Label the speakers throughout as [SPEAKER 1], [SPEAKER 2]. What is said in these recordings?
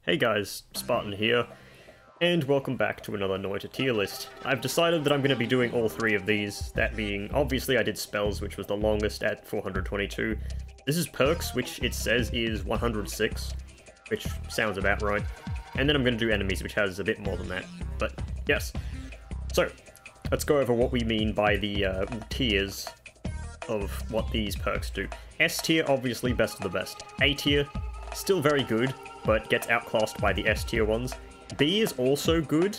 [SPEAKER 1] Hey guys, Spartan here, and welcome back to another Noita Tier list. I've decided that I'm going to be doing all three of these, that being, obviously I did spells, which was the longest at 422. This is perks, which it says is 106, which sounds about right. And then I'm going to do enemies, which has a bit more than that, but yes. So, let's go over what we mean by the tiers of what these perks do. S tier, obviously best of the best. A tier, still very good, but gets outclassed by the S tier ones. B is also good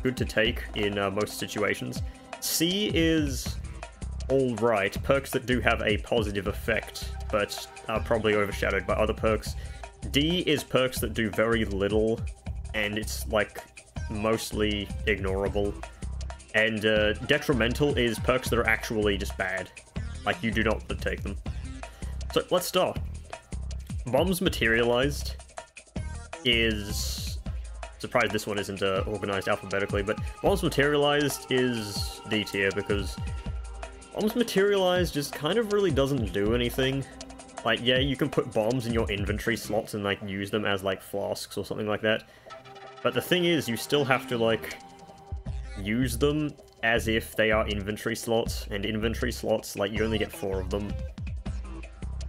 [SPEAKER 1] to take in most situations. C is alright, perks that do have a positive effect, but are probably overshadowed by other perks. D is perks that do very little, and it's like mostly ignorable. And detrimental is perks that are actually just bad. Like, you do not want to take them. So, let's start. Bombs Materialized is... Surprised this one isn't organized alphabetically, but Bombs Materialized is D tier, because Bombs Materialized just kind of really doesn't do anything. Like, yeah, you can put bombs in your inventory slots and, like, use them as, like, flasks or something like that. But the thing is, you still have to, like, use them as if they are inventory slots, and inventory slots, like, you only get 4 of them.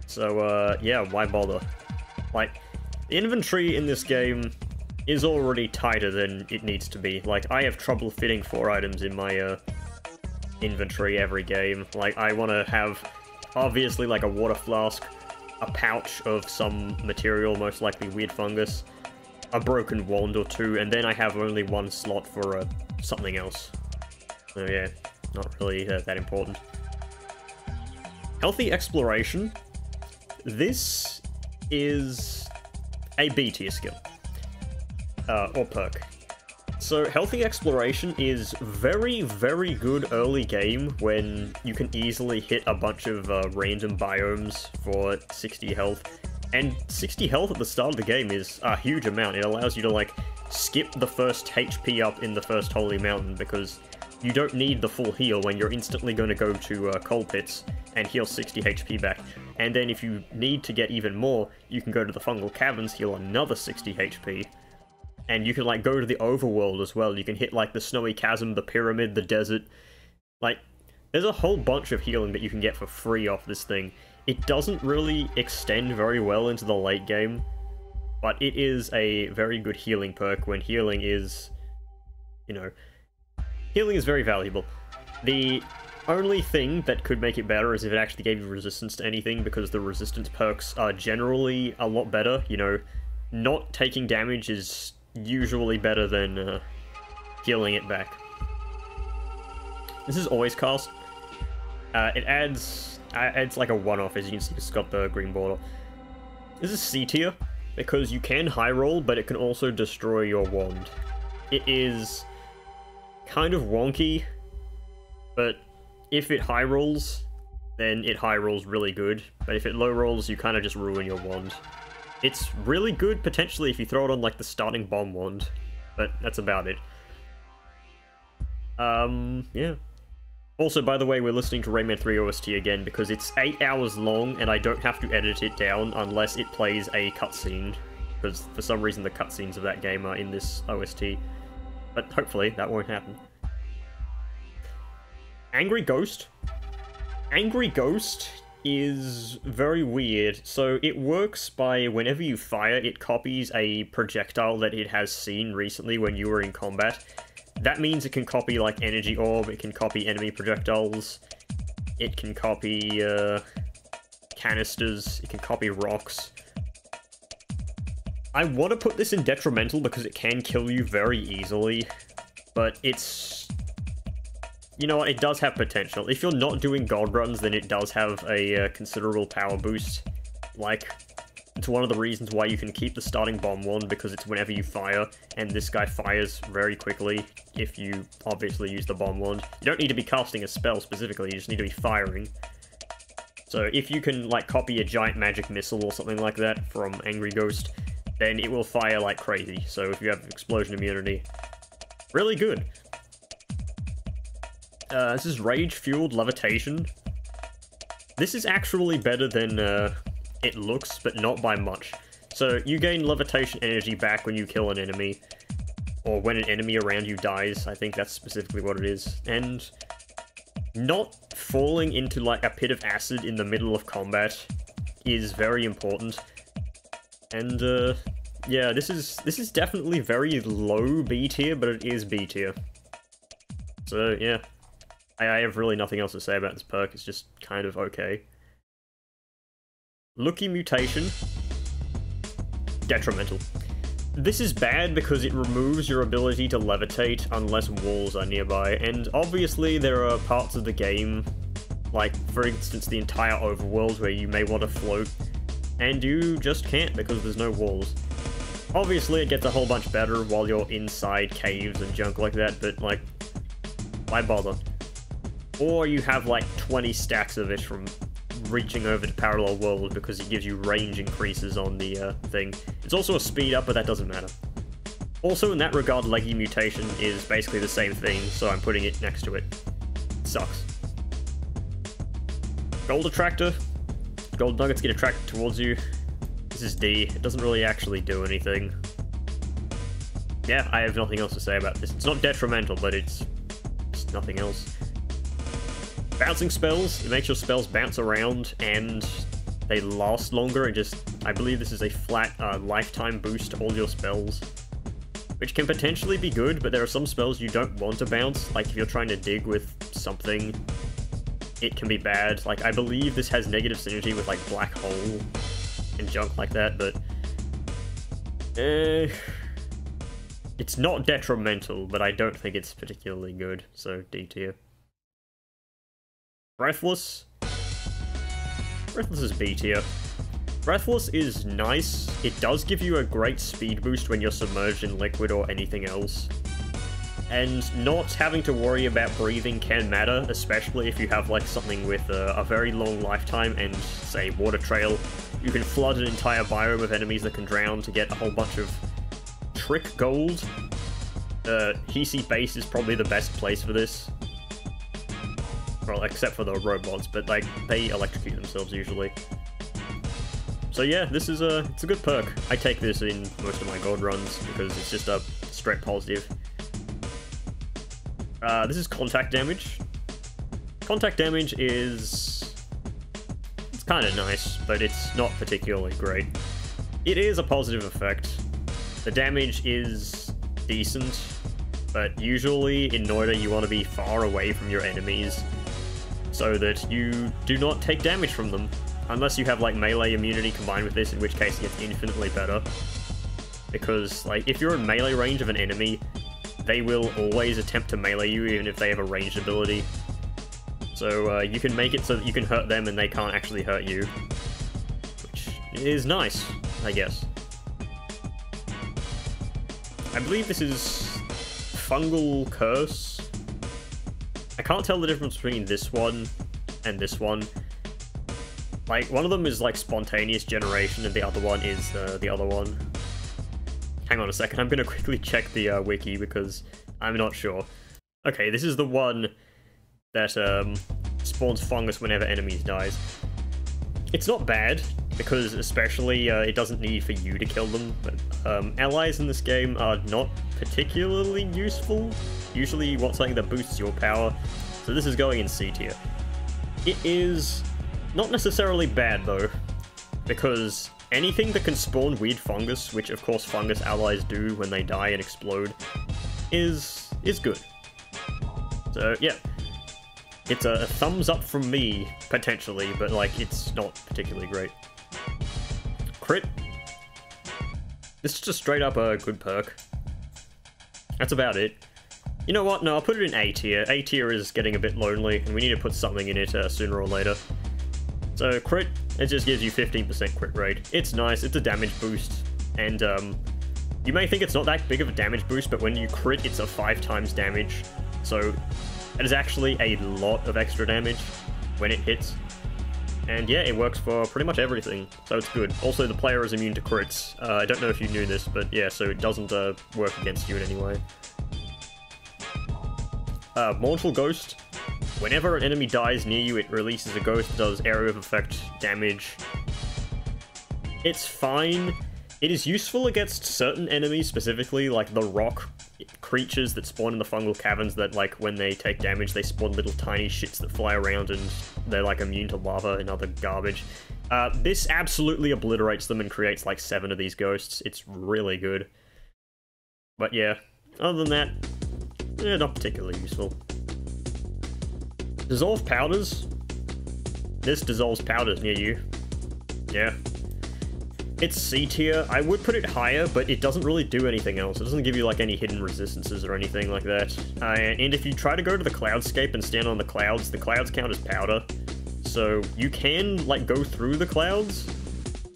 [SPEAKER 1] So, yeah, why bother? Like, inventory in this game is already tighter than it needs to be. Like, I have trouble fitting 4 items in my, inventory every game. Like, I want to have, obviously, like, a water flask, a pouch of some material, most likely weird fungus, a broken wand or 2, and then I have only 1 slot for, something else. So yeah, not really that important. Healthy Exploration. This is a B tier skill. Or perk. So Healthy Exploration is very, very good early game when you can easily hit a bunch of random biomes for 60 health. And 60 health at the start of the game is a huge amount. It allows you to, like, skip the first HP up in the first Holy Mountain, because you don't need the full heal when you're instantly going to go to Coal Pits and heal 60 HP back. And then if you need to get even more, you can go to the Fungal Caverns, heal another 60 HP. And you can, like, go to the Overworld as well. You can hit, like, the Snowy Chasm, the Pyramid, the Desert. Like, there's a whole bunch of healing that you can get for free off this thing. It doesn't really extend very well into the late game, but it is a very good healing perk when healing is, you know, healing is very valuable. The only thing that could make it better is if it actually gave you resistance to anything, because the resistance perks are generally a lot better. You know, not taking damage is usually better than healing it back. This is always cast. It adds like a one-off, as you can see, it's got the green border. This is C tier, because you can high roll, but it can also destroy your wand. It is kind of wonky, but if it high rolls, then it high rolls really good, but if it low rolls, you kind of just ruin your wand. It's really good, potentially, if you throw it on, like, the starting bomb wand, but that's about it. Yeah. Also, by the way, we're listening to Rayman 3 OST again, because it's 8 hours long, and I don't have to edit it down unless it plays a cutscene, because for some reason the cutscenes of that game are in this OST. But hopefully that won't happen. Angry Ghost. Angry Ghost is very weird. So it works by whenever you fire, it copies a projectile that it has seen recently when you were in combat. That means it can copy, like, energy orb, it can copy enemy projectiles, it can copy canisters, it can copy rocks. I want to put this in detrimental because it can kill you very easily, but it's... You know what, it does have potential. If you're not doing gold runs, then it does have a considerable power boost. Like, it's one of the reasons why you can keep the starting bomb wand, because it's whenever you fire, and this guy fires very quickly if you obviously use the bomb wand. You don't need to be casting a spell specifically, you just need to be firing. So if you can, like, copy a giant magic missile or something like that from Angry Ghost, then it will fire like crazy. So if you have explosion immunity, really good. This is Rage-Fueled Levitation. This is actually better than it looks, but not by much. So you gain levitation energy back when you kill an enemy, or when an enemy around you dies. I think that's specifically what it is. And not falling into like a pit of acid in the middle of combat is very important. And yeah, this is definitely very low B tier, but it is B tier. So yeah, I have really nothing else to say about this perk. It's just kind of okay. Lucky Mutation. Detrimental. This is bad because it removes your ability to levitate unless walls are nearby, and obviously there are parts of the game, like for instance the entire overworld, where you may want to float, and you just can't because there's no walls. Obviously it gets a whole bunch better while you're inside caves and junk like that, but like, why bother? Or you have like 20 stacks of it from reaching over to parallel world because it gives you range increases on the thing. It's also a speed up, but that doesn't matter. Also in that regard, Leggy Mutation is basically the same thing, so I'm putting it next to it. Sucks. Gold Attractor. Gold nuggets get attracted towards you. This is D. It doesn't really actually do anything. Yeah, I have nothing else to say about this. It's not detrimental, but it's just nothing else. Bouncing spells, it makes your spells bounce around and they last longer, and just, I believe this is a flat lifetime boost to all your spells, which can potentially be good, but there are some spells you don't want to bounce, like if you're trying to dig with something, it can be bad. Like, I believe this has negative synergy with like Black Hole and junk like that, but it's not detrimental, but I don't think it's particularly good, so D tier. Breathless. Breathless is B tier. Breathless is nice. It does give you a great speed boost when you're submerged in liquid or anything else. And not having to worry about breathing can matter, especially if you have like something with a very long lifetime and, say, Water Trail. You can flood an entire biome of enemies that can drown to get a whole bunch of Trick Gold. Hisi Base is probably the best place for this. Well, except for the robots, but like, they electrocute themselves usually. So yeah, this is it's a good perk. I take this in most of my gold runs because it's just a straight positive. This is contact damage. Contact damage is... it's kind of nice, but it's not particularly great. It is a positive effect. The damage is decent, but usually in Noita you want to be far away from your enemies so that you do not take damage from them. Unless you have like melee immunity combined with this, in which case it gets infinitely better. Because like, if you're in melee range of an enemy, they will always attempt to melee you even if they have a ranged ability. So you can make it so that you can hurt them and they can't actually hurt you. Which is nice, I guess. I believe this is Fungal Curse. I can't tell the difference between this one and this one. Like, one of them is like spontaneous generation and the other one is the other one. Hang on a second, I'm gonna quickly check the wiki because I'm not sure. Okay, this is the one that spawns fungus whenever enemies dies. It's not bad, because especially it doesn't need for you to kill them, but allies in this game are not particularly useful. Usually you want something that boosts your power, so this is going in C tier. It is not necessarily bad though, because anything that can spawn weird fungus, which of course fungus allies do when they die and explode, is good. So yeah, it's a thumbs up from me, potentially, but like, it's not particularly great. Crit. This is just straight up a good perk. That's about it. You know what? No, I'll put it in A tier. A tier is getting a bit lonely, and we need to put something in it sooner or later. So crit, it just gives you 15% crit rate. It's nice, it's a damage boost, and you may think it's not that big of a damage boost, but when you crit, it's a 5 times damage. So it is actually a lot of extra damage when it hits. And yeah, it works for pretty much everything, so it's good. Also, the player is immune to crits. I don't know if you knew this, but yeah, so it doesn't work against you in any way. Mortal Ghost. Whenever an enemy dies near you, it releases a ghost that does area of effect damage. It's fine. It is useful against certain enemies, specifically, like the rock creatures that spawn in the fungal caverns that, like, when they take damage, they spawn little tiny shits that fly around and they're, like, immune to lava and other garbage. This absolutely obliterates them and creates, like, 7 of these ghosts. It's really good. But yeah, other than that, not particularly useful. Dissolve powders. This dissolves powders near you. Yeah. It's C tier. I would put it higher, but it doesn't really do anything else. It doesn't give you, like, any hidden resistances or anything like that. And if you try to go to the cloudscape and stand on the clouds count as powder. So you can, like, go through the clouds,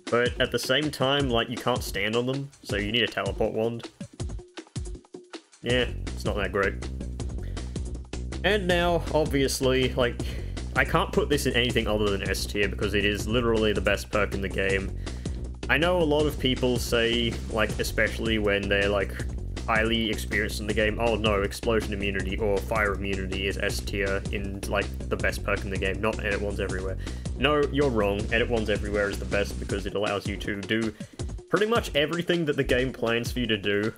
[SPEAKER 1] but at the same time, like, you can't stand on them, so you need a teleport wand. Yeah, it's not that great. And now, obviously, like, I can't put this in anything other than S tier because it is literally the best perk in the game. I know a lot of people say, like, especially when they're, like, highly experienced in the game, oh no, explosion immunity or fire immunity is S tier in, like, the best perk in the game, not edit wands everywhere. No, you're wrong. Edit wands everywhere is the best because it allows you to do pretty much everything that the game plans for you to do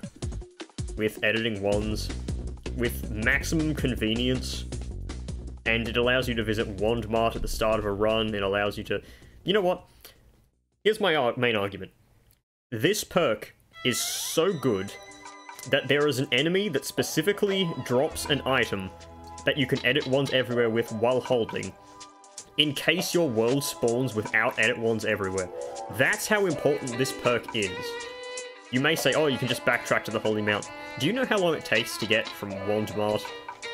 [SPEAKER 1] with editing wands with maximum convenience, and it allows you to visit Wand Mart at the start of a run. It allows you to... You know what? Here's my main argument. This perk is so good that there is an enemy that specifically drops an item that you can edit wands everywhere with while holding, in case your world spawns without edit wands everywhere. That's how important this perk is. You may say, oh, you can just backtrack to the Holy Mountain. Do you know how long it takes to get from Wand Mart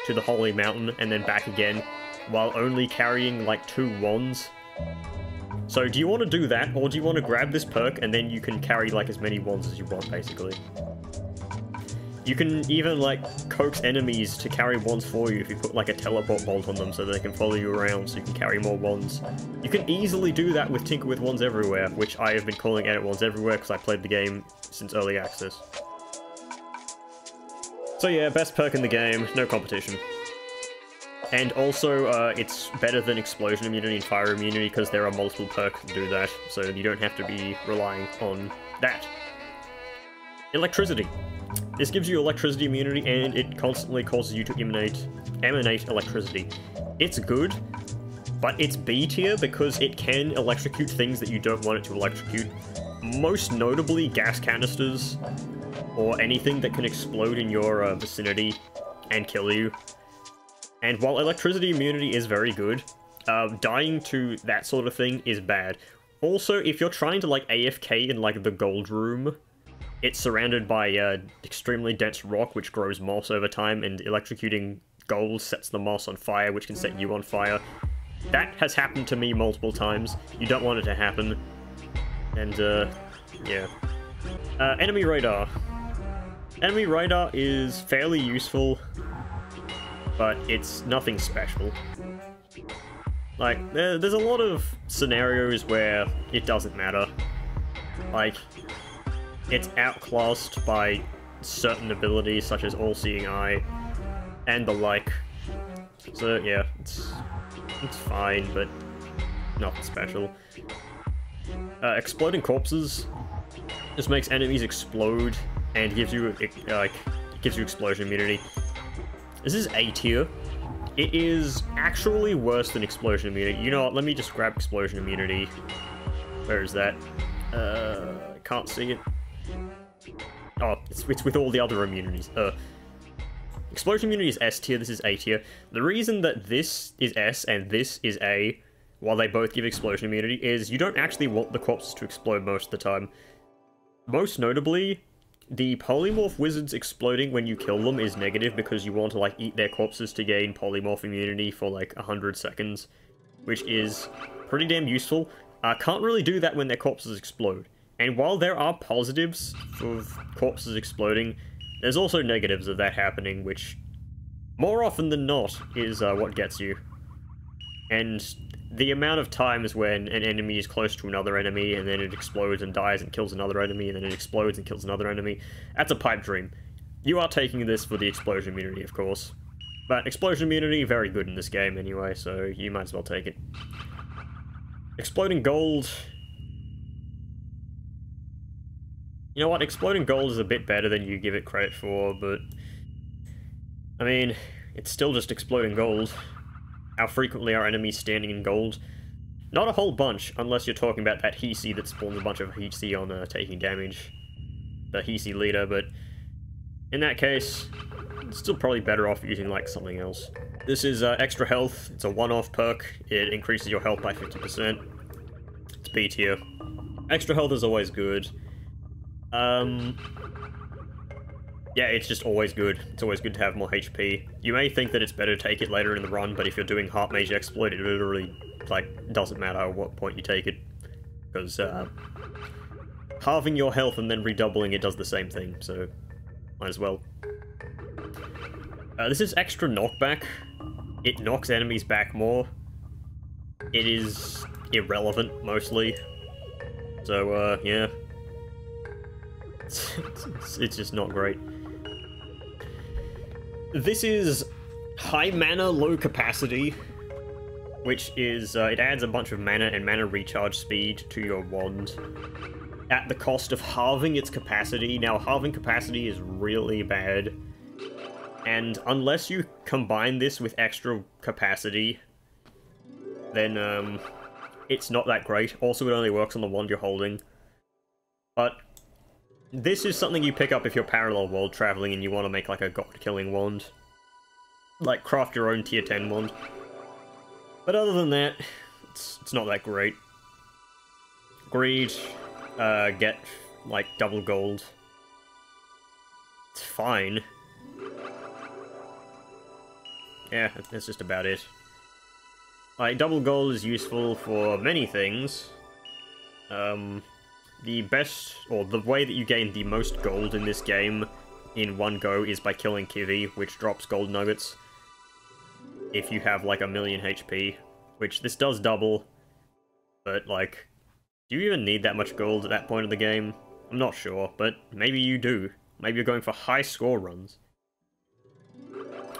[SPEAKER 1] to the Holy Mountain and then back again, while only carrying, like, 2 wands? So do you want to do that, or do you want to grab this perk and then you can carry, like, as many wands as you want, basically? You can even, like, coax enemies to carry wands for you if you put, like, a teleport bolt on them so they can follow you around so you can carry more wands. You can easily do that with Tinker with Wands Everywhere, which I have been calling Edit Wands Everywhere because I played the game since early access. So yeah, best perk in the game, no competition. And also, it's better than Explosion Immunity and Fire Immunity because there are multiple perks that do that, so you don't have to be relying on that. Electricity. This gives you electricity immunity, and it constantly causes you to emanate electricity. It's good, but it's B tier because it can electrocute things that you don't want it to electrocute. Most notably, gas canisters, or anything that can explode in your vicinity and kill you. And while electricity immunity is very good, dying to that sort of thing is bad. Also, if you're trying to, like, AFK in, like, the gold room, it's surrounded by extremely dense rock, which grows moss over time, and electrocuting gold sets the moss on fire, which can set you on fire. That has happened to me multiple times. You don't want it to happen. And, yeah. Enemy radar. Enemy radar is fairly useful, but it's nothing special. Like, there's a lot of scenarios where it doesn't matter. Like, it's outclassed by certain abilities such as All-Seeing Eye and the like. So yeah, it's fine, but not special. Exploding corpses just makes enemies explode and gives you explosion immunity. This is A tier. It is actually worse than explosion immunity. You know what? Let me just grab explosion immunity. Where is that? I can't see it. Oh, it's with all the other immunities. Explosion immunity is S tier, this is A tier. The reason that this is S and this is A, while they both give explosion immunity, is you don't actually want the corpses to explode most of the time. Most notably, the polymorph wizards exploding when you kill them is negative because you want to, like, eat their corpses to gain polymorph immunity for, like, 100 seconds, which is pretty damn useful. Can't really do that when their corpses explode. And while there are positives of corpses exploding, there's also negatives of that happening, which, more often than not, is what gets you. And the amount of times when an enemy is close to another enemy, and then it explodes and dies and kills another enemy, and then it explodes and kills another enemy, that's a pipe dream. You are taking this for the explosion immunity, of course. But explosion immunity, very good in this game anyway, so you might as well take it. Exploding gold... You know what, Exploding Gold is a bit better than you give it credit for, but... I mean, it's still just Exploding Gold. How frequently are enemies standing in gold? Not a whole bunch, unless you're talking about that Hisi that spawns a bunch of Hisi on taking damage. The Hisi leader, but... in that case, it's still probably better off using, like, something else. This is Extra Health. It's a one-off perk. It increases your health by 50%. It's B tier. Extra Health is always good. Yeah, it's just always good. It's always good to have more HP. You may think that it's better to take it later in the run, but if you're doing Heart Mage Exploit, it literally, like, doesn't matter at what point you take it. Because, halving your health and then redoubling it does the same thing, so might as well. This is Extra Knockback. It knocks enemies back more. It is irrelevant, mostly. So, yeah. It's just not great. This is High Mana, Low Capacity, which is, it adds a bunch of mana and mana recharge speed to your wand at the cost of halving its capacity. Now, halving capacity is really bad, and unless you combine this with extra capacity, then, it's not that great. Also, it only works on the wand you're holding. But this is something you pick up if you're parallel world traveling and you want to make like a god-killing wand. Like, craft your own tier 10 wand. But other than that, it's not that great. Greed, get, like, double gold. It's fine. Yeah, that's just about it. Like, double gold is useful for many things. The best, or the way that you gain the most gold in this game in one go is by killing Kivi, which drops gold nuggets if you have like 1,000,000 HP, which this does double, but like, do you even need that much gold at that point of the game? I'm not sure, but maybe you do. Maybe you're going for high score runs.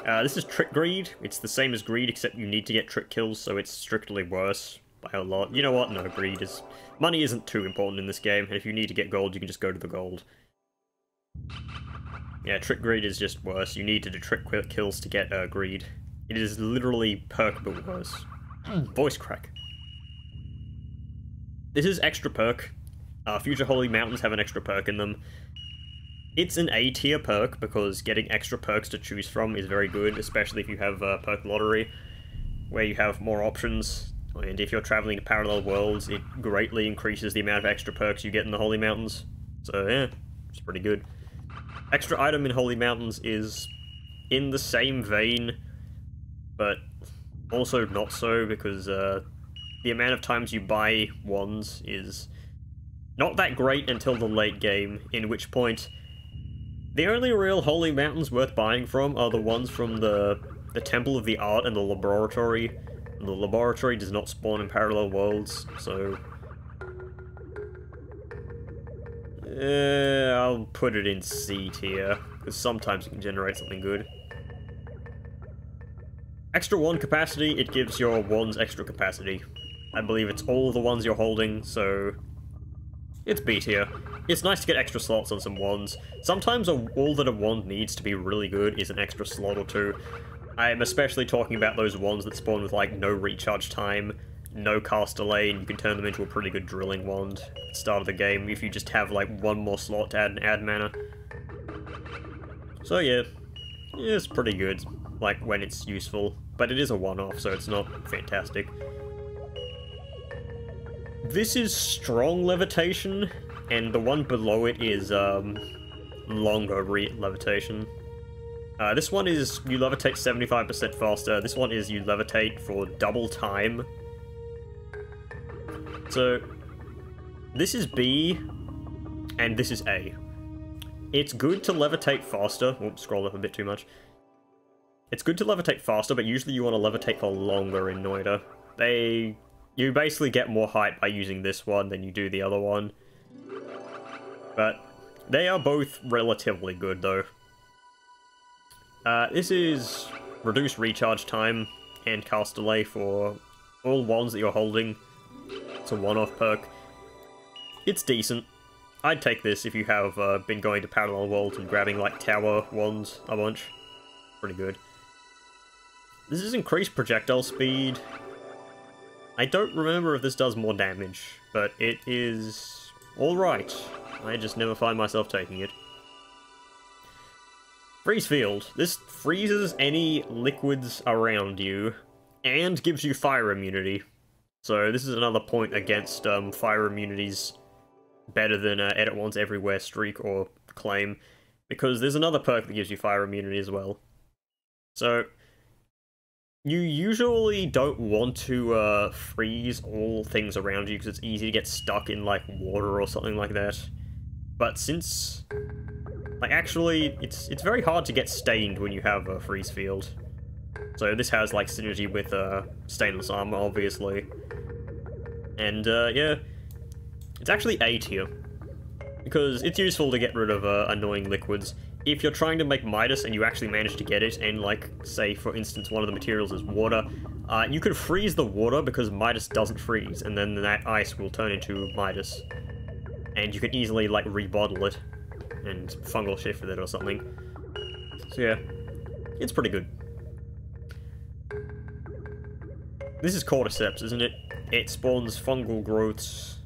[SPEAKER 1] This is Trick Greed. It's the same as Greed, except you need to get trick kills, so it's strictly worse by a lot. You know what? No, Greed is... money isn't too important in this game, and if you need to get gold, you can just go to the gold. Yeah, Trick Greed is just worse. You need to do trick kills to get Greed. It is literally perk but worse. Voice crack. This is extra perk. Future Holy Mountains have an extra perk in them. It's an A tier perk because getting extra perks to choose from is very good, especially if you have Perk Lottery, where you have more options. And if you're traveling to parallel worlds, it greatly increases the amount of extra perks you get in the Holy Mountains. So yeah, it's pretty good. Extra item in Holy Mountains is in the same vein, but also not so, because the amount of times you buy wands is not that great until the late game, in which point the only real Holy Mountains worth buying from are the ones from the Temple of the Art and the Laboratory. The laboratory does not spawn in parallel worlds, so... I'll put it in C tier, because sometimes you can generate something good. Extra wand capacity, it gives your wands extra capacity. I believe it's all the ones you're holding, so... it's B tier. It's nice to get extra slots on some wands. Sometimes all that a wand needs to be really good is an extra slot or two. I'm especially talking about those wands that spawn with, like, no recharge time, no cast delay, and you can turn them into a pretty good drilling wand at the start of the game if you just have, like, one more slot to add mana. So yeah, it's pretty good, like, when it's useful, but it is a one-off, so it's not fantastic. This is Strong Levitation, and the one below it is, Longer Levitation. This one is you levitate 75% faster. This one is you levitate for double time. So, this is B, and this is A. It's good to levitate faster. Oops, scrolled up a bit too much. It's good to levitate faster, but usually you want to levitate for longer in Noita. You basically get more height by using this one than you do the other one. But they are both relatively good, though. This is reduced recharge time and cast delay for all wands that you're holding. It's a one-off perk. It's decent. I'd take this if you have been going to parallel worlds and grabbing like tower wands a bunch. Pretty good. This is increased projectile speed. I don't remember if this does more damage, but it is alright. I just never find myself taking it. Freeze Field. This freezes any liquids around you and gives you fire immunity. So this is another point against fire immunities better than Edit Wands Everywhere Streak or Claim, because there's another perk that gives you fire immunity as well. So you usually don't want to freeze all things around you because it's easy to get stuck in like water or something like that. But since, like, actually it's very hard to get stained when you have a freeze field. So this has like synergy with stainless armor, obviously. And yeah, it's actually A tier because it's useful to get rid of annoying liquids. If you're trying to make Midas and you actually manage to get it, and like, say for instance one of the materials is water, you can freeze the water because Midas doesn't freeze, and then that ice will turn into Midas. And you can easily like rebottle it and fungal shift with it or something. So yeah, it's pretty good. This is Cordyceps, isn't it? It spawns fungal growths.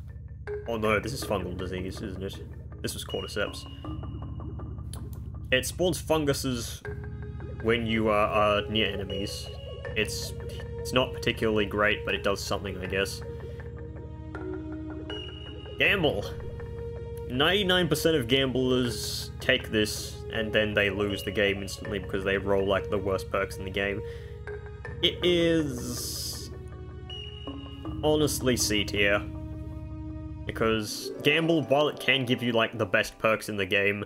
[SPEAKER 1] Oh no, this is fungal disease, isn't it? This was Cordyceps. It spawns funguses when you are near enemies. It's not particularly great, but it does something, I guess. Gamble! 99% of gamblers take this, and then they lose the game instantly because they roll like the worst perks in the game. It is honestly C tier. Because Gamble, while it can give you like the best perks in the game,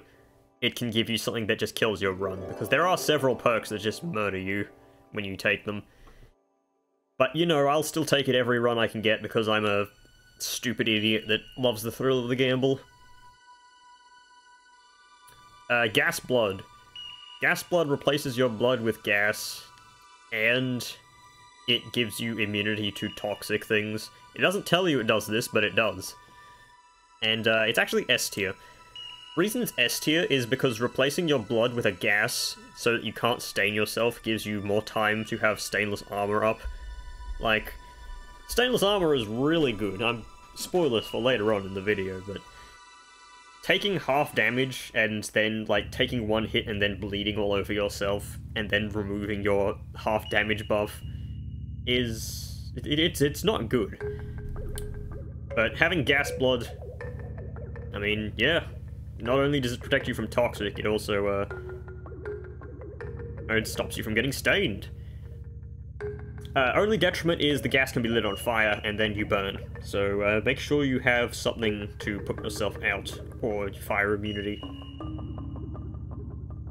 [SPEAKER 1] it can give you something that just kills your run, because there are several perks that just murder you when you take them. But, you know, I'll still take it every run I can get because I'm a stupid idiot that loves the thrill of the gamble. Gas Blood. Gas Blood replaces your blood with gas, and it gives you immunity to toxic things. It doesn't tell you it does this, but it does. And it's actually S tier. Reason it's S tier is because replacing your blood with a gas so that you can't stain yourself gives you more time to have stainless armor up. Like, stainless armor is really good. I'm spoilers for later on in the video, but taking half damage and then like taking one hit and then bleeding all over yourself and then removing your half damage buff is it's not good. But having gas blood, I mean, yeah. Not only does it protect you from toxic, it also, it stops you from getting stained. Only detriment is the gas can be lit on fire, and then you burn. So, make sure you have something to put yourself out, or fire immunity.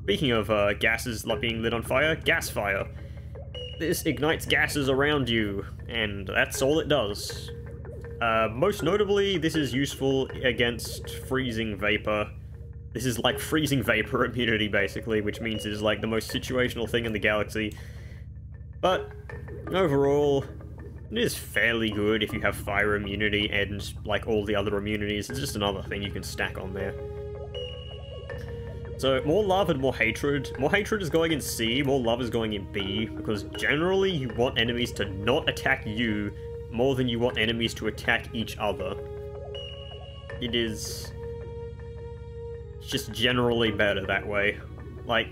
[SPEAKER 1] Speaking of, gases being lit on fire, gas fire. This ignites gases around you, and that's all it does. Most notably, this is useful against freezing vapor. This is like freezing vapor immunity, basically, which means it is like the most situational thing in the galaxy. But, overall, it is fairly good if you have fire immunity and, like, all the other immunities. It's just another thing you can stack on there. So, more love and more hatred. More hatred is going in C, more love is going in B, because generally you want enemies to not attack you more than you want enemies to attack each other. It is just generally better that way. Like,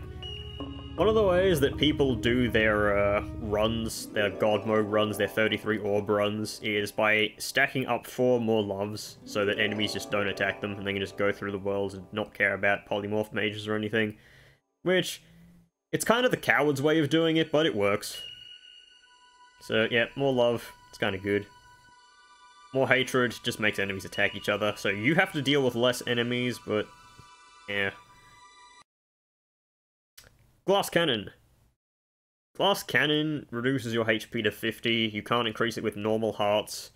[SPEAKER 1] one of the ways that people do their runs, their God mode runs, their 33 orb runs, is by stacking up 4 more loves so that enemies just don't attack them and they can just go through the worlds and not care about polymorph mages or anything. Which, it's kind of the coward's way of doing it, but it works. So yeah, more love, it's kind of good. More hatred just makes enemies attack each other, so you have to deal with less enemies, but yeah. Glass Cannon. Glass Cannon reduces your HP to 50, you can't increase it with normal hearts.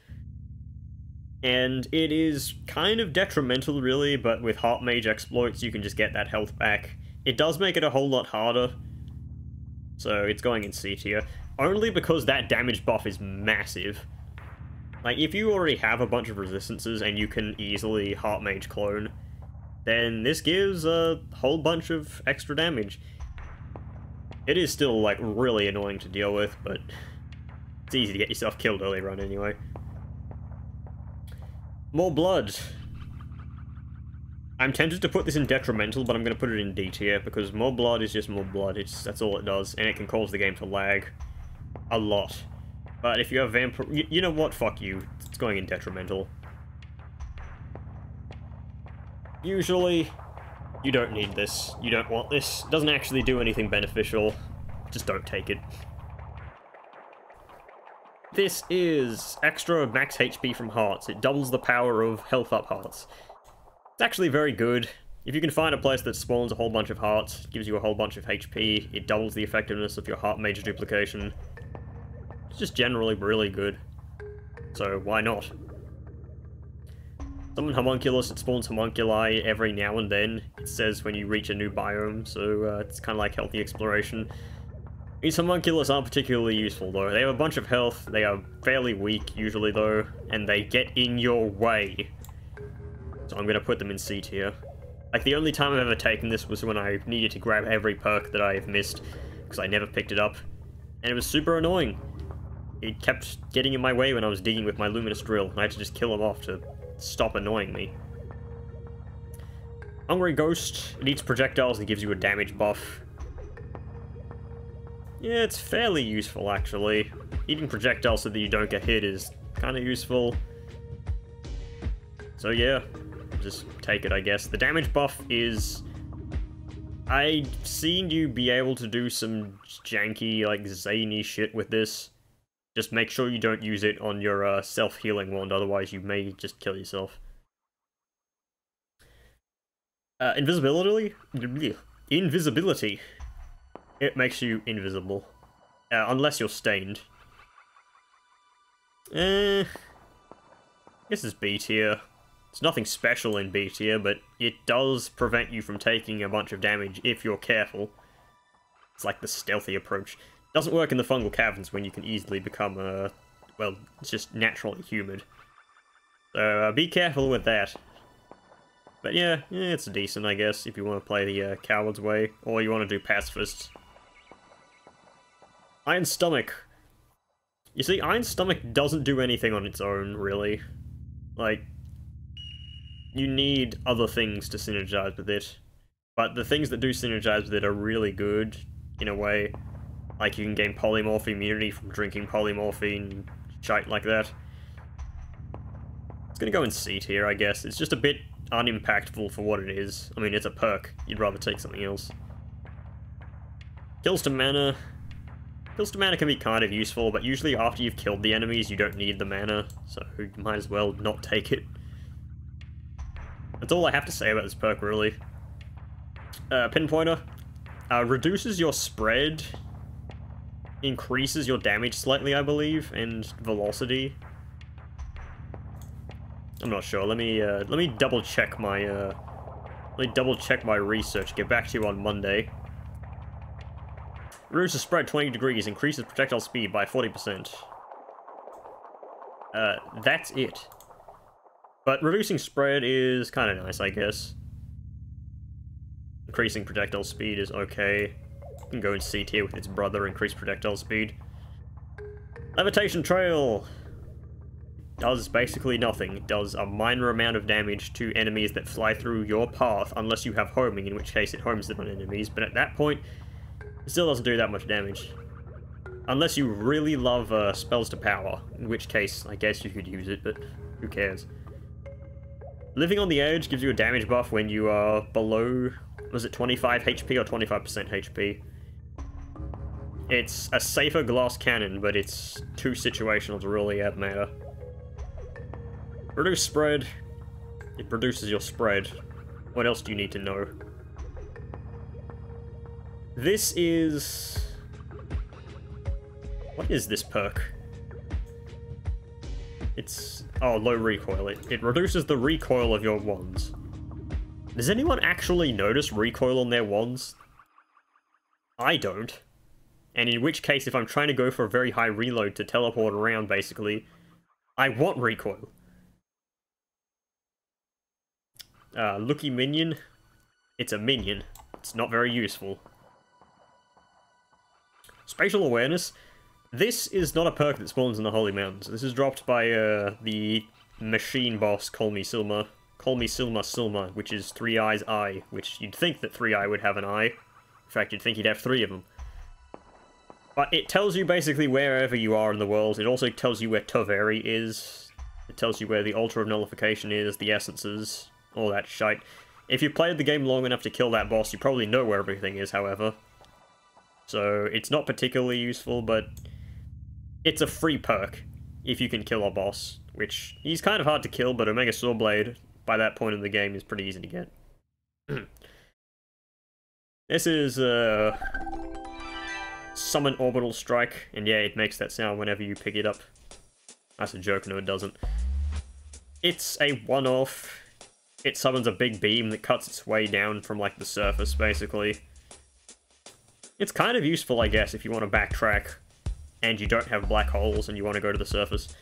[SPEAKER 1] And it is kind of detrimental, really, but with Heart Mage exploits you can just get that health back. It does make it a whole lot harder, so it's going in C tier. Only because that damage buff is massive. Like, if you already have a bunch of resistances and you can easily Heart Mage clone, then this gives a whole bunch of extra damage. It is still, like, really annoying to deal with, but it's easy to get yourself killed early run anyway. More blood. I'm tempted to put this in detrimental, but I'm going to put it in D tier, because more blood is just more blood. That's all it does, and it can cause the game to lag a lot. But if you have vampire... You know what? Fuck you. It's going in detrimental. Usually, you don't need this. You don't want this. It doesn't actually do anything beneficial. Just don't take it. This is extra max HP from hearts. It doubles the power of health up hearts. It's actually very good. If you can find a place that spawns a whole bunch of hearts, gives you a whole bunch of HP, it doubles the effectiveness of your heart mage duplication. It's just generally really good. So why not? Summon Homunculus, it spawns Homunculi every now and then. It says when you reach a new biome, so it's kind of like healthy exploration. These Homunculus aren't particularly useful though. They have a bunch of health, they are fairly weak usually though, and they get in your way. So I'm going to put them in C tier. Like, the only time I've ever taken this was when I needed to grab every perk that I have missed, because I never picked it up. And it was super annoying. It kept getting in my way when I was digging with my Luminous Drill, and I had to just kill him off to stop annoying me. Hungry Ghost, it eats projectiles and gives you a damage buff. Yeah, it's fairly useful actually. Eating projectiles so that you don't get hit is kind of useful. So yeah, just take it I guess. The damage buff is... I've seen you be able to do some janky, like, zany shit with this. Just make sure you don't use it on your self-healing wand, otherwise you may just kill yourself. Invisibility? Invisibility. It makes you invisible. Unless you're stained. I guess it's B tier. It's nothing special in B tier, but it does prevent you from taking a bunch of damage if you're careful. It's like the stealthy approach. Doesn't work in the fungal caverns when you can easily become, well, it's just naturally humid. So, be careful with that. But yeah, it's decent, I guess, if you want to play the coward's way, or you want to do pacifists. Iron Stomach. You see, Iron Stomach doesn't do anything on its own, really. Like, you need other things to synergize with it. But the things that do synergize with it are really good, in a way. Like, you can gain polymorph immunity from drinking polymorphine, shite like that. It's gonna go in C tier, I guess. It's just a bit unimpactful for what it is. I mean, it's a perk. You'd rather take something else. Kills to mana. Kills to mana can be kind of useful, but usually after you've killed the enemies, you don't need the mana, so you might as well not take it. That's all I have to say about this perk, really. Pinpointer. Reduces your spread, increases your damage slightly, I believe, and velocity. I'm not sure. Let me double check my research. Get back to you on Monday. Reduces spread 20 degrees, increases projectile speed by 40%. That's it. But reducing spread is kind of nice, I guess. Increasing projectile speed is okay. You can go in C tier with its brother, increase projectile speed. Levitation Trail does basically nothing. It does a minor amount of damage to enemies that fly through your path, unless you have homing, in which case it homes them on enemies, but at that point, it still doesn't do that much damage. Unless you really love spells to power, in which case, I guess you could use it, but who cares. Living on the Edge gives you a damage buff when you are below, was it 25 HP or 25% HP? It's a safer glass cannon, but it's too situational to really matter. Reduce spread. It reduces your spread. What else do you need to know? This is... What is this perk? It's... Oh, low recoil. It reduces the recoil of your wands. Does anyone actually notice recoil on their wands? I don't. And in which case, if I'm trying to go for a very high reload to teleport around, basically, I want recoil. Looky minion. It's a minion. It's not very useful. Spatial awareness. This is not a perk that spawns in the Holy Mountains. This is dropped by the machine boss, Call Me Silma, which is 3 Eyes Eye, which you'd think that 3 Eye would have an eye. In fact, you'd think he'd have 3 of them. But it tells you basically wherever you are in the world. It also tells you where Toveri is. It tells you where the Altar of Nullification is, the essences, all that shite. If you played the game long enough to kill that boss, you probably know where everything is, however. So, it's not particularly useful, but it's a free perk if you can kill a boss, which he's kind of hard to kill, but Omega Swordblade, by that point in the game, is pretty easy to get. This is, Summon Orbital Strike, and yeah, it makes that sound whenever you pick it up. That's a joke, no it doesn't. It's a one-off. It summons a big beam that cuts its way down from, like, the surface, basically. It's kind of useful, I guess, if you want to backtrack, and you don't have black holes and you want to go to the surface.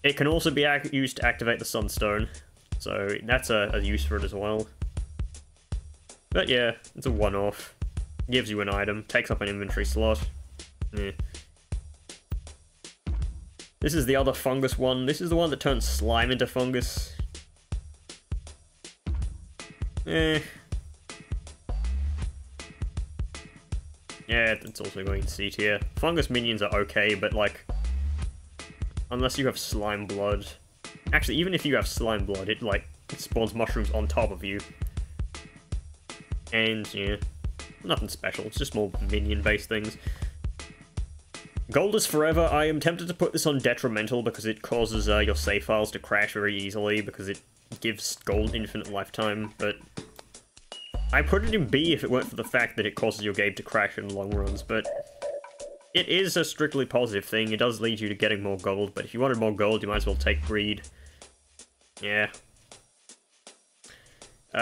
[SPEAKER 1] It can also be used to activate the Sunstone, so that's a use for it as well. But yeah, it's a one-off. Gives you an item, takes up an inventory slot. Yeah. This is the other fungus one. This is the one that turns slime into fungus. Eh. Yeah, it's also going to C tier. Fungus minions are okay, but like, unless you have slime blood. Actually, even if you have slime blood, it spawns mushrooms on top of you. And yeah, nothing special. It's just more minion-based things. Gold is forever. I am tempted to put this on detrimental because it causes your save files to crash very easily because it gives gold infinite lifetime, but I put it in B if it weren't for the fact that it causes your game to crash in long runs, but it is a strictly positive thing. It does lead you to getting more gold, but if you wanted more gold, you might as well take greed. Yeah.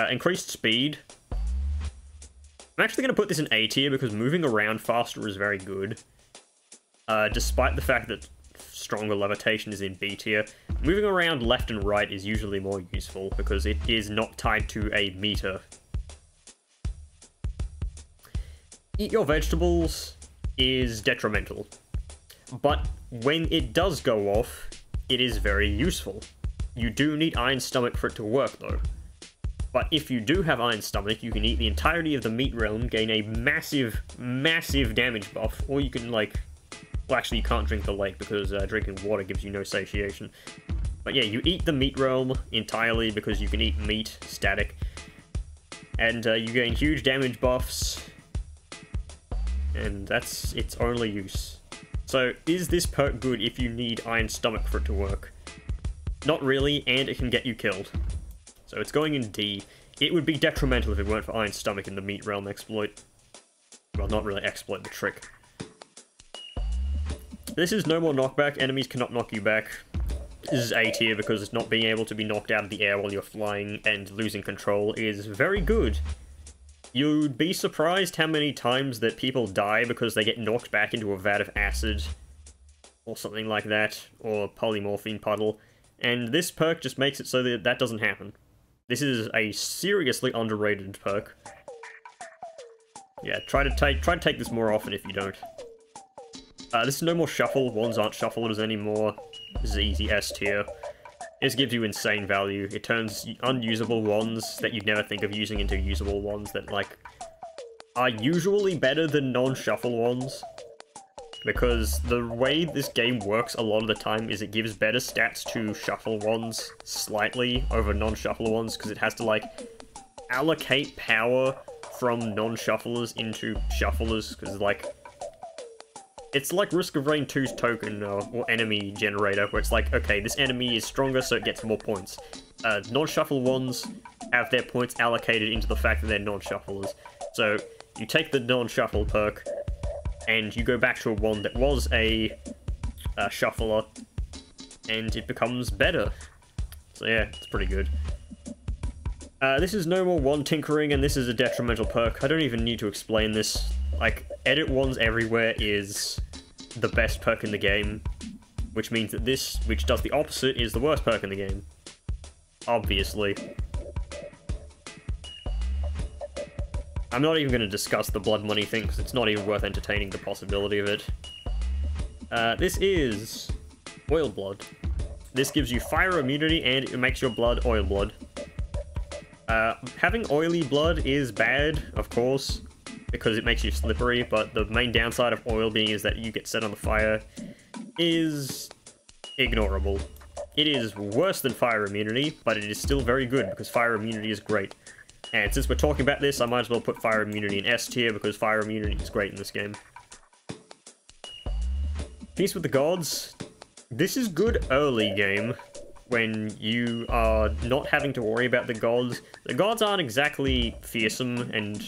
[SPEAKER 1] Increased speed. I'm actually going to put this in A tier because moving around faster is very good. Despite the fact that stronger levitation is in B tier, moving around left and right is usually more useful because it is not tied to a meter. Eat your vegetables is detrimental, but when it does go off, it is very useful. You do need Iron Stomach for it to work though. But if you do have Iron Stomach, you can eat the entirety of the meat realm, gain a massive, massive damage buff, or you can, like... Well, actually, you can't drink the lake, because drinking water gives you no satiation. But yeah, you eat the meat realm entirely, because you can eat meat, static. And you gain huge damage buffs. And that's its only use. So, is this perk good if you need Iron Stomach for it to work? Not really, and it can get you killed. So it's going in D. It would be detrimental if it weren't for Iron Stomach in the meat realm exploit. Well, not really exploit, the trick. This is no more knockback. Enemies cannot knock you back. This is A tier because it's not being able to be knocked out of the air while you're flying and losing control is very good. You'd be surprised how many times that people die because they get knocked back into a vat of acid or something like that, or polymorphine puddle, and this perk just makes it so that that doesn't happen. This is a seriously underrated perk. Yeah, try to take this more often if you don't. This is no more shuffle. Wands aren't shufflers anymore. This is easy S tier. This gives you insane value. It turns unusable wands that you'd never think of using into usable wands that, like, are usually better than non-shuffle wands. Because the way this game works a lot of the time is it gives better stats to shuffle wands slightly over non-shuffle wands, because it has to, like, allocate power from non-shufflers into shufflers, because, like, it's like Risk of Rain 2's token, or enemy generator, where it's like, okay, this enemy is stronger, so it gets more points. Non-shuffle wands have their points allocated into the fact that they're non-shufflers. So, you take the non-shuffle perk, and you go back to a wand that was a shuffler, and it becomes better. So yeah, it's pretty good. This is no more wand tinkering, and this is a detrimental perk. I don't even need to explain this. Like, edit wands everywhere is the best perk in the game, which means that this, which does the opposite, is the worst perk in the game. Obviously. I'm not even going to discuss the blood money thing, because it's not even worth entertaining the possibility of it. This is oil blood. This gives you fire immunity, and it makes your blood oil blood. Having oily blood is bad, of course, because it makes you slippery, but the main downside of oil being is that you get set on the fire is ignorable. It is worse than fire immunity, but it is still very good, because fire immunity is great. And since we're talking about this, I might as well put fire immunity in S tier, because fire immunity is great in this game. Peace with the Gods. This is good early game, when you are not having to worry about the gods. The gods aren't exactly fearsome and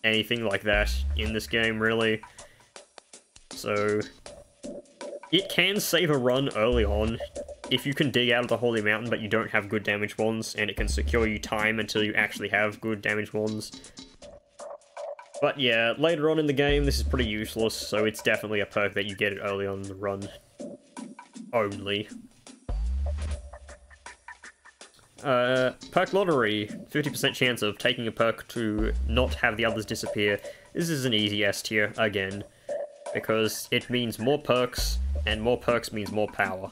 [SPEAKER 1] anything like that in this game, really. So, it can save a run early on if you can dig out of the Holy Mountain but you don't have good damage wands, and it can secure you time until you actually have good damage wands. But yeah, later on in the game, this is pretty useless, so it's definitely a perk that you get it early on in the run. Only. Perk Lottery. 50% chance of taking a perk to not have the others disappear. This is an easy S tier, again, because it means more perks, and more perks means more power.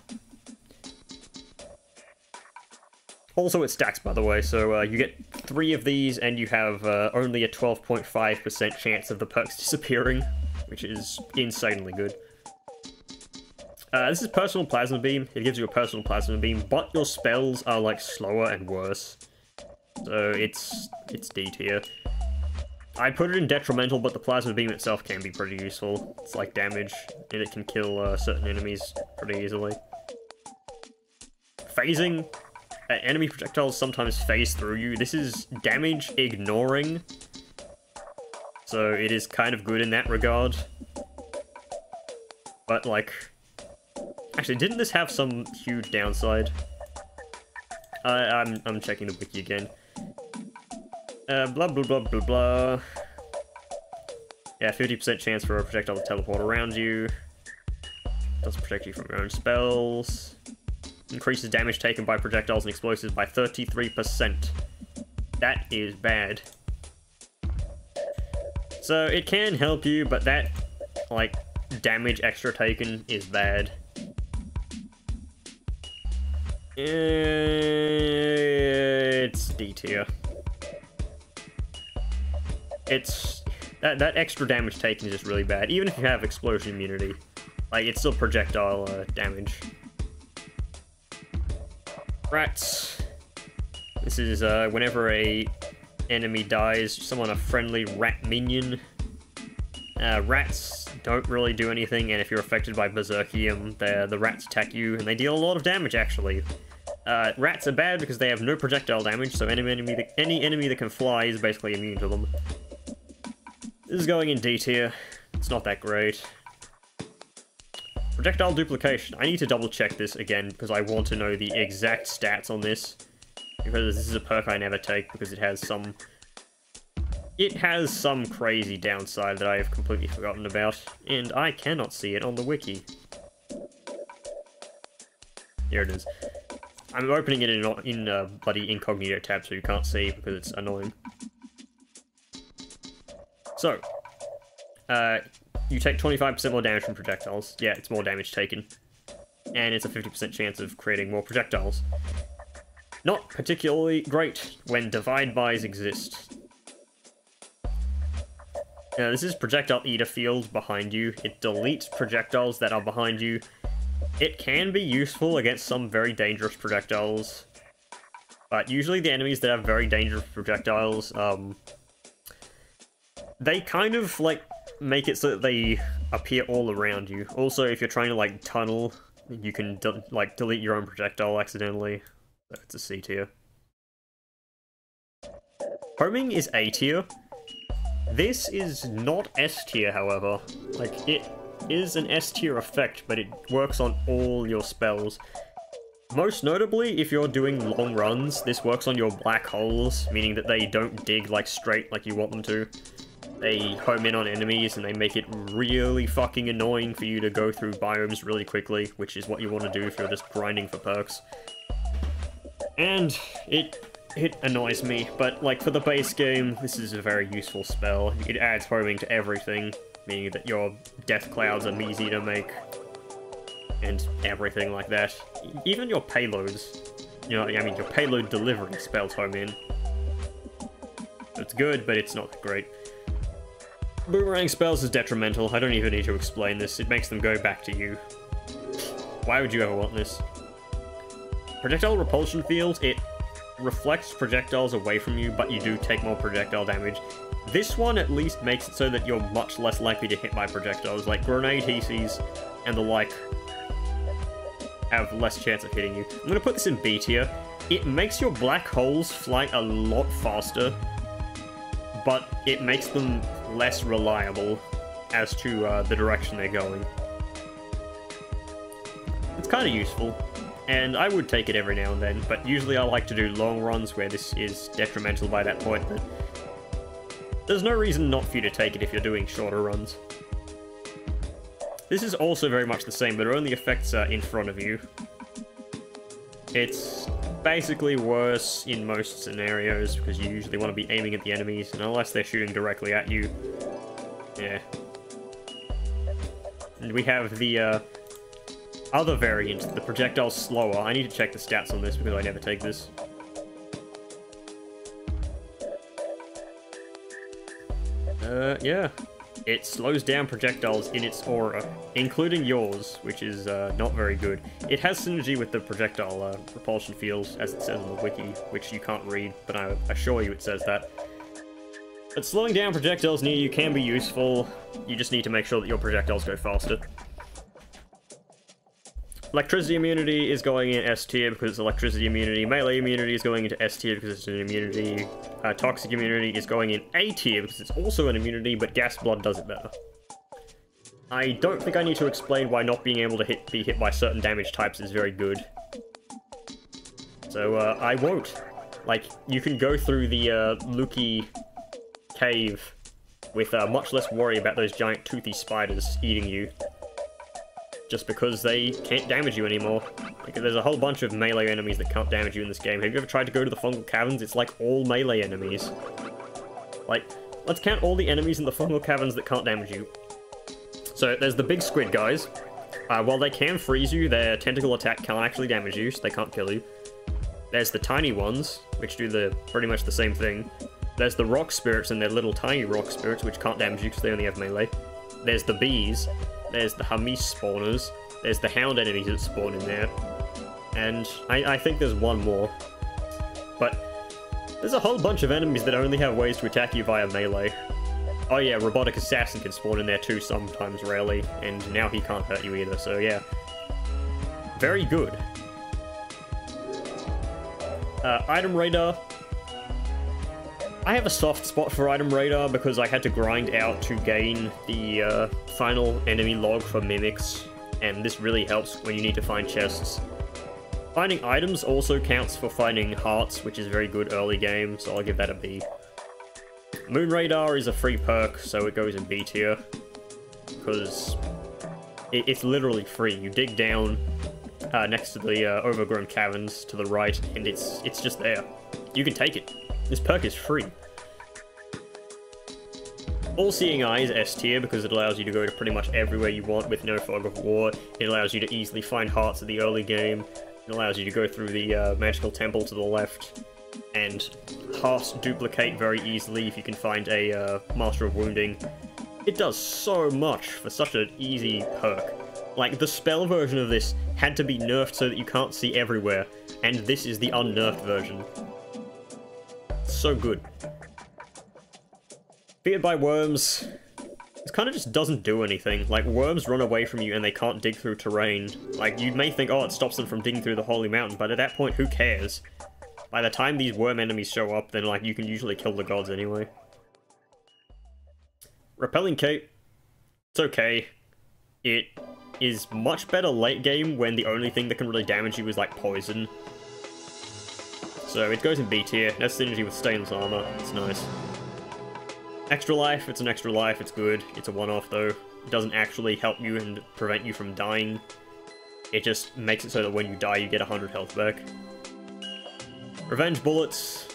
[SPEAKER 1] Also, it stacks, by the way, so you get 3 of these, and you have only a 12.5% chance of the perks disappearing, which is insanely good. This is Personal Plasma Beam. It gives you a Personal Plasma Beam, but your spells are, like, slower and worse. So, it's D tier. I put it in Detrimental, but the Plasma Beam itself can be pretty useful. It's like damage, and it can kill certain enemies pretty easily. Phasing. Enemy projectiles sometimes phase through you. This is damage ignoring, so it is kind of good in that regard. But, like... Actually, didn't this have some huge downside? I'm checking the wiki again. Blah blah blah blah blah. Yeah, 50% chance for a projectile to teleport around you. Doesn't protect you from your own spells. Increases damage taken by projectiles and explosives by 33%. That is bad. So it can help you, but that, like, damage extra taken is bad. It's D tier. It's... That extra damage taken is just really bad. Even if you have explosion immunity. Like, it's still projectile damage. Rats. This is whenever a enemy dies, summon a friendly rat minion. Rats don't really do anything, and if you're affected by Berserkium, the rats attack you, and they deal a lot of damage, actually. Rats are bad because they have no projectile damage, so any enemy that can fly is basically immune to them. This is going in D tier. It's not that great. Projectile duplication. I need to double check this again because I want to know the exact stats on this. Because this is a perk I never take because it has some... It has some crazy downside that I have completely forgotten about. And I cannot see it on the wiki. Here it is. I'm opening it in a bloody incognito tab so you can't see because it's annoying. So, you take 25% more damage from projectiles. Yeah, it's more damage taken. And it's a 50% chance of creating more projectiles. Not particularly great when divide bys exist. Now, this is Projectile Eater Field behind you. It deletes projectiles that are behind you. It can be useful against some very dangerous projectiles. But usually the enemies that have very dangerous projectiles, they kind of, like, make it so that they appear all around you. Also, if you're trying to, like, tunnel, you can, delete your own projectile accidentally. So it's a C tier. Homing is A tier. This is not S tier, however. Like, it is an S tier effect, but it works on all your spells. Most notably, if you're doing long runs, this works on your black holes, meaning that they don't dig, like, straight like you want them to. They home in on enemies and they make it really fucking annoying for you to go through biomes really quickly, which is what you want to do if you're just grinding for perks. And it annoys me, but like for the base game, this is a very useful spell. It adds homing to everything, meaning that your death clouds are easy to make, and everything like that. Even your payloads, you know, I mean your payload delivery spells home in. It's good, but it's not great. Boomerang spells is detrimental. I don't even need to explain this. It makes them go back to you. Why would you ever want this? Projectile repulsion field, it reflects projectiles away from you, but you do take more projectile damage. This one at least makes it so that you're much less likely to hit by projectiles, like grenade HCs and the like have less chance of hitting you. I'm gonna put this in B tier. It makes your black holes fly a lot faster, but it makes them less reliable as to the direction they're going. It's kind of useful, and I would take it every now and then, but usually I like to do long runs where this is detrimental by that point, but there's no reason not for you to take it if you're doing shorter runs. This is also very much the same, but it only affects in front of you. It's basically worse in most scenarios, because you usually want to be aiming at the enemies, and unless they're shooting directly at you, yeah. And we have the other variant, the projectile slower. I need to check the stats on this, because I never take this. Yeah. It slows down projectiles in its aura, including yours, which is not very good. It has synergy with the projectile repulsion field, as it says on the wiki, which you can't read, but I assure you it says that. But slowing down projectiles near you can be useful. You just need to make sure that your projectiles go faster. Electricity immunity is going in S tier because it's electricity immunity. Melee immunity is going into S tier because it's an immunity. Toxic immunity is going in A tier because it's also an immunity, but gas blood does it better. I don't think I need to explain why not being able to be hit by certain damage types is very good. So, I won't. Like, you can go through the Luki cave with much less worry about those giant toothy spiders eating you. Just because they can't damage you anymore. Like, there's a whole bunch of melee enemies that can't damage you in this game. Have you ever tried to go to the fungal caverns? It's like all melee enemies. Like, let's count all the enemies in the fungal caverns that can't damage you. So, there's the big squid guys. While they can freeze you, their tentacle attack can't actually damage you, so they can't kill you. There's the tiny ones, which do pretty much the same thing. There's the rock spirits and their little tiny rock spirits, which can't damage you because they only have melee. There's the bees. There's the Hamis spawners, there's the hound enemies that spawn in there, and I think there's one more. But there's a whole bunch of enemies that only have ways to attack you via melee. Oh yeah, Robotic Assassin can spawn in there too, sometimes rarely, and now he can't hurt you either, so yeah. Very good. Item Radar. I have a soft spot for Item Radar because I had to grind out to gain the final enemy log for mimics, and this really helps when you need to find chests. Finding items also counts for finding hearts, which is very good early game, so I'll give that a B. Moon Radar is a free perk, so it goes in B tier, because it's literally free. You dig down next to the overgrown caverns to the right, and it's just there. You can take it. This perk is free. All-Seeing Eye is S tier because it allows you to go to pretty much everywhere you want with no fog of war. It allows you to easily find hearts at the early game. It allows you to go through the magical temple to the left. And hearts duplicate very easily if you can find a Master of Wounding. It does so much for such an easy perk. Like, the spell version of this had to be nerfed so that you can't see everywhere, and this is the unnerfed version. So good. Feared by worms. This kind of just doesn't do anything. Like, worms run away from you and they can't dig through terrain. Like, you may think, oh, it stops them from digging through the Holy Mountain, but at that point, who cares? By the time these worm enemies show up, then, like, you can usually kill the gods anyway. Repelling Cape. It's okay. It is much better late game when the only thing that can really damage you is, like, poison. So it goes in B tier. It has synergy with Stainless Armor. It's nice. Extra life, it's an extra life, it's good. It's a one-off though. It doesn't actually help you and prevent you from dying. It just makes it so that when you die, you get 100 health back. Revenge bullets.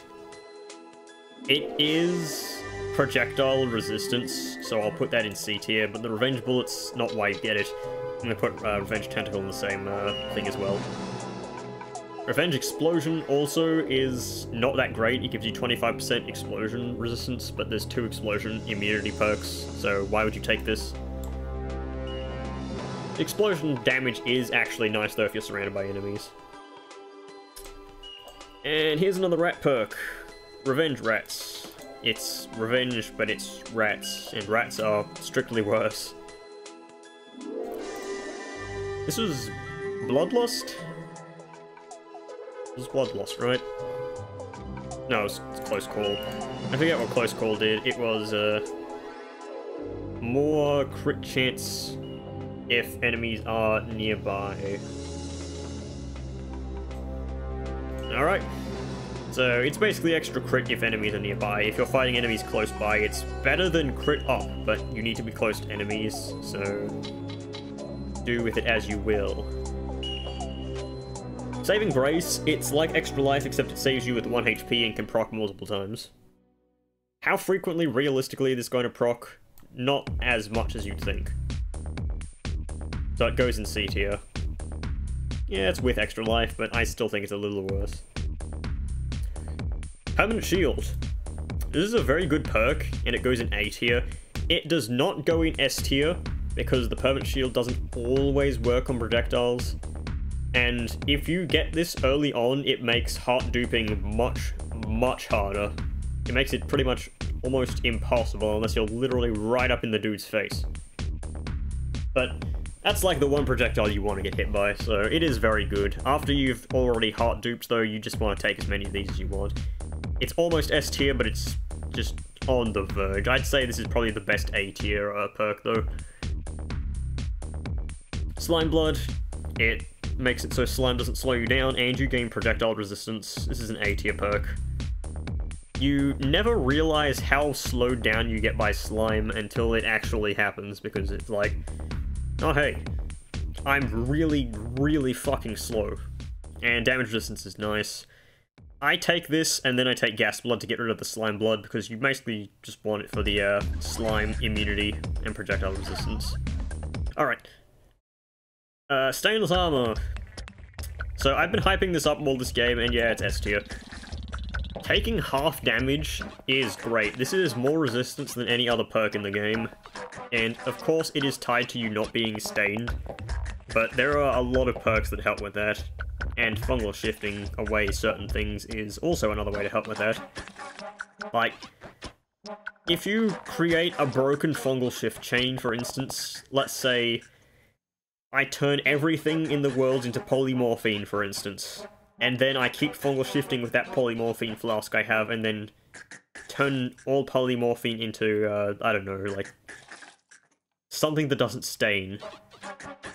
[SPEAKER 1] It is projectile resistance, so I'll put that in C tier, but the revenge bullets, not why you get it. I'm gonna put revenge tentacle in the same thing as well. Revenge explosion also is not that great. It gives you 25% explosion resistance, but there's 2 explosion immunity perks, so why would you take this? Explosion damage is actually nice though if you're surrounded by enemies. And here's another rat perk. Revenge rats. It's revenge, but it's rats, and rats are strictly worse. This was Bloodlust? It was Bloodlust, right? No, it's Close Call. I forget what Close Call did. It was, more crit chance if enemies are nearby. Alright. So, it's basically extra crit if enemies are nearby. If you're fighting enemies close by, it's better than crit up, but you need to be close to enemies, so do with it as you will. Saving Grace, it's like extra life except it saves you with 1 HP and can proc multiple times. How frequently, realistically, is this going to proc? Not as much as you'd think. So it goes in C tier. Yeah, it's with extra life, but I still think it's a little worse. Permanent Shield. This is a very good perk, and it goes in A tier. It does not go in S tier, because the Permanent Shield doesn't always work on projectiles. And if you get this early on, it makes heart duping much, much harder. It makes it pretty much almost impossible unless you're literally right up in the dude's face. But that's like the one projectile you want to get hit by, so it is very good. After you've already heart duped though, you just want to take as many of these as you want. It's almost S tier, but it's just on the verge. I'd say this is probably the best A tier perk though. Slime Blood, it makes it so slime doesn't slow you down, and you gain projectile resistance. This is an A tier perk. You never realize how slowed down you get by slime until it actually happens, because it's like, oh hey, I'm really, really fucking slow. And damage resistance is nice. I take this, and then I take Gas Blood to get rid of the Slime Blood, because you basically just want it for the slime immunity and projectile resistance. Alright. Stainless Armor. So I've been hyping this up all this game, and yeah, it's S tier. Taking half damage is great. This is more resistance than any other perk in the game. And of course it is tied to you not being stained, but there are a lot of perks that help with that. And fungal shifting away certain things is also another way to help with that. Like, if you create a broken fungal shift chain, for instance, let's say I turn everything in the world into polymorphine, for instance, and then I keep fungal shifting with that polymorphine flask I have, and then turn all polymorphine into, I don't know, like, something that doesn't stain,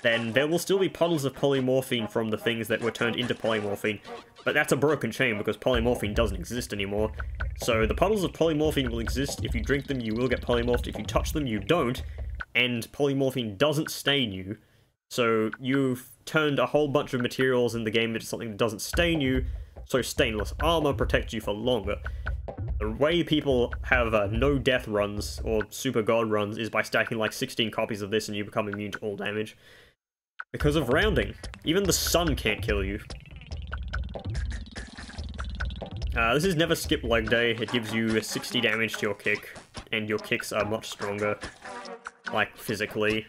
[SPEAKER 1] then there will still be puddles of polymorphine from the things that were turned into polymorphine, but that's a broken chain because polymorphine doesn't exist anymore. So the puddles of polymorphine will exist. If you drink them, you will get polymorphed. If you touch them, you don't, and polymorphine doesn't stain you. So you've turned a whole bunch of materials in the game into something that doesn't stain you, so stainless armor protects you for longer. The way people have no death runs, or super god runs, is by stacking like 16 copies of this and you become immune to all damage. Because of rounding. Even the sun can't kill you. This is Never Skip Leg Day. It gives you 60 damage to your kick, and your kicks are much stronger, like, physically.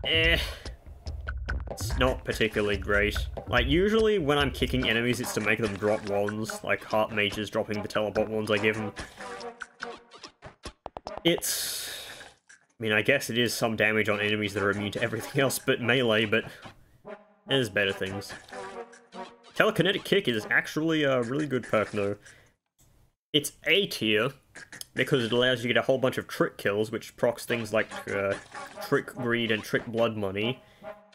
[SPEAKER 1] It's not particularly great. Like, usually when I'm kicking enemies, it's to make them drop wands, like Heart Mages dropping the teleport wands I give them. It's... I mean, I guess it is some damage on enemies that are immune to everything else but melee, but there's better things. Telekinetic Kick is actually a really good perk, though. It's A tier, because it allows you to get a whole bunch of trick kills, which procs things like Trick Greed and Trick Blood Money,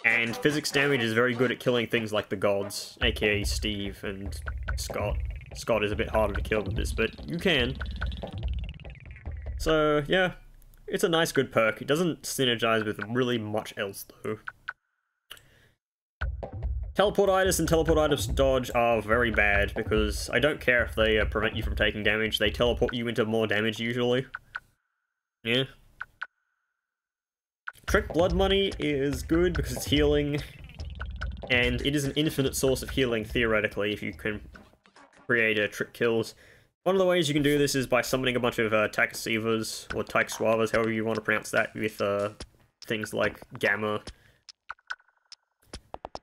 [SPEAKER 1] and physics damage is very good at killing things like the gods, aka Steve and Scott. Scott is a bit harder to kill with this, but you can. So, yeah, it's a nice, good perk. It doesn't synergize with really much else, though. Teleportitis and teleportitis dodge are very bad, because I don't care if they prevent you from taking damage, they teleport you into more damage, usually. Yeah. Trick Blood Money is good because it's healing, and it is an infinite source of healing, theoretically, if you can create trick kills. One of the ways you can do this is by summoning a bunch of Takasivas, or Taiksuavas, however you want to pronounce that, with things like Gamma,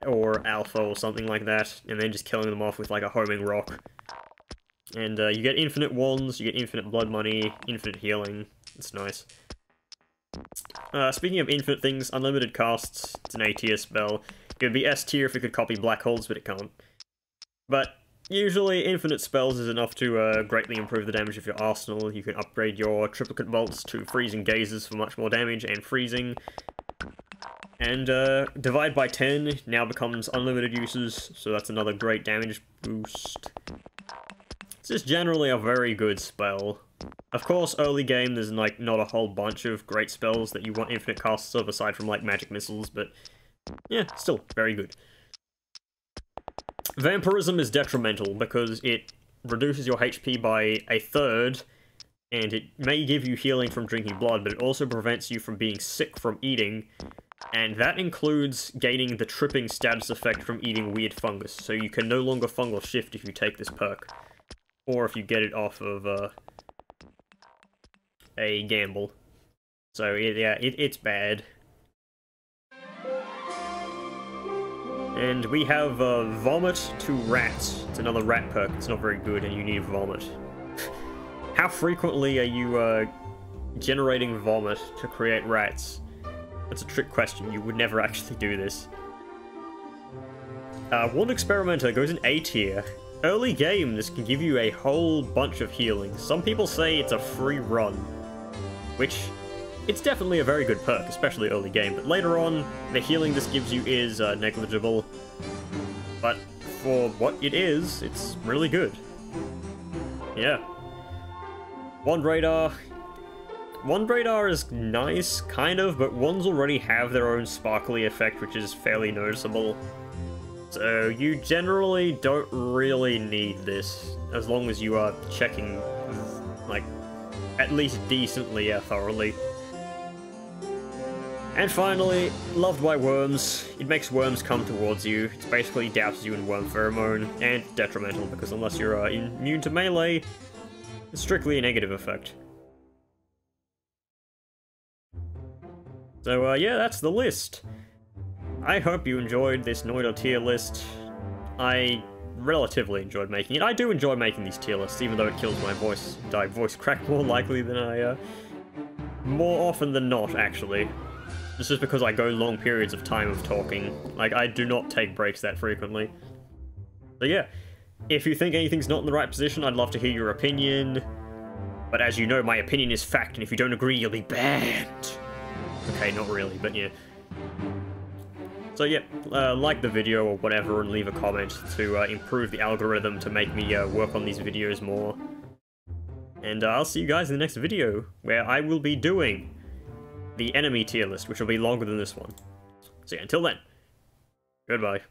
[SPEAKER 1] or Alpha, or something like that, and then just killing them off with like a homing rock. And you get infinite wands, you get infinite blood money, infinite healing. It's nice. Speaking of infinite things, unlimited casts, it's an A tier spell. It would be S tier if it could copy black holes, but it can't. But usually, infinite spells is enough to greatly improve the damage of your arsenal. You can upgrade your triplicate bolts to freezing gazes for much more damage and freezing. And divide by 10 now becomes unlimited uses, so that's another great damage boost. It's just generally a very good spell. Of course, early game there's like not a whole bunch of great spells that you want infinite casts of aside from like magic missiles, but yeah, still very good. Vampirism is detrimental because it reduces your HP by a third, and it may give you healing from drinking blood, but it also prevents you from being sick from eating, and that includes gaining the tripping status effect from eating weird fungus, so you can no longer fungal shift if you take this perk, or if you get it off of a gamble. So yeah, it's bad. And we have Vomit to Rats. It's another rat perk. It's not very good, and you need Vomit. How frequently are you generating Vomit to create rats? That's a trick question. You would never actually do this. Wand Experimenter goes in A tier. Early game, this can give you a whole bunch of healing. Some people say it's a free run, which it's definitely a very good perk, especially early game, but later on, the healing this gives you is negligible. But for what it is, it's really good. Yeah. Wand Radar. Wand Radar is nice, kind of, but wands already have their own sparkly effect, which is fairly noticeable. So you generally don't really need this, as long as you are checking, like, at least decently, thoroughly. And finally, Loved by Worms. It makes worms come towards you. It basically douses you in worm pheromone, and detrimental, because unless you're immune to melee, it's strictly a negative effect. So yeah, that's the list. I hope you enjoyed this Noita tier list. I relatively enjoyed making it. I do enjoy making these tier lists, even though it kills my voice. I voice crack more likely than I, more often than not, actually. This is because I go long periods of time of talking. Like, I do not take breaks that frequently. So yeah, if you think anything's not in the right position, I'd love to hear your opinion. But as you know, my opinion is fact, and if you don't agree, you'll be banned. Okay, not really, but yeah. So yeah, like the video or whatever, and leave a comment to improve the algorithm to make me work on these videos more. And I'll see you guys in the next video, where I will be doing the enemy tier list, which will be longer than this one. So yeah, until then, goodbye.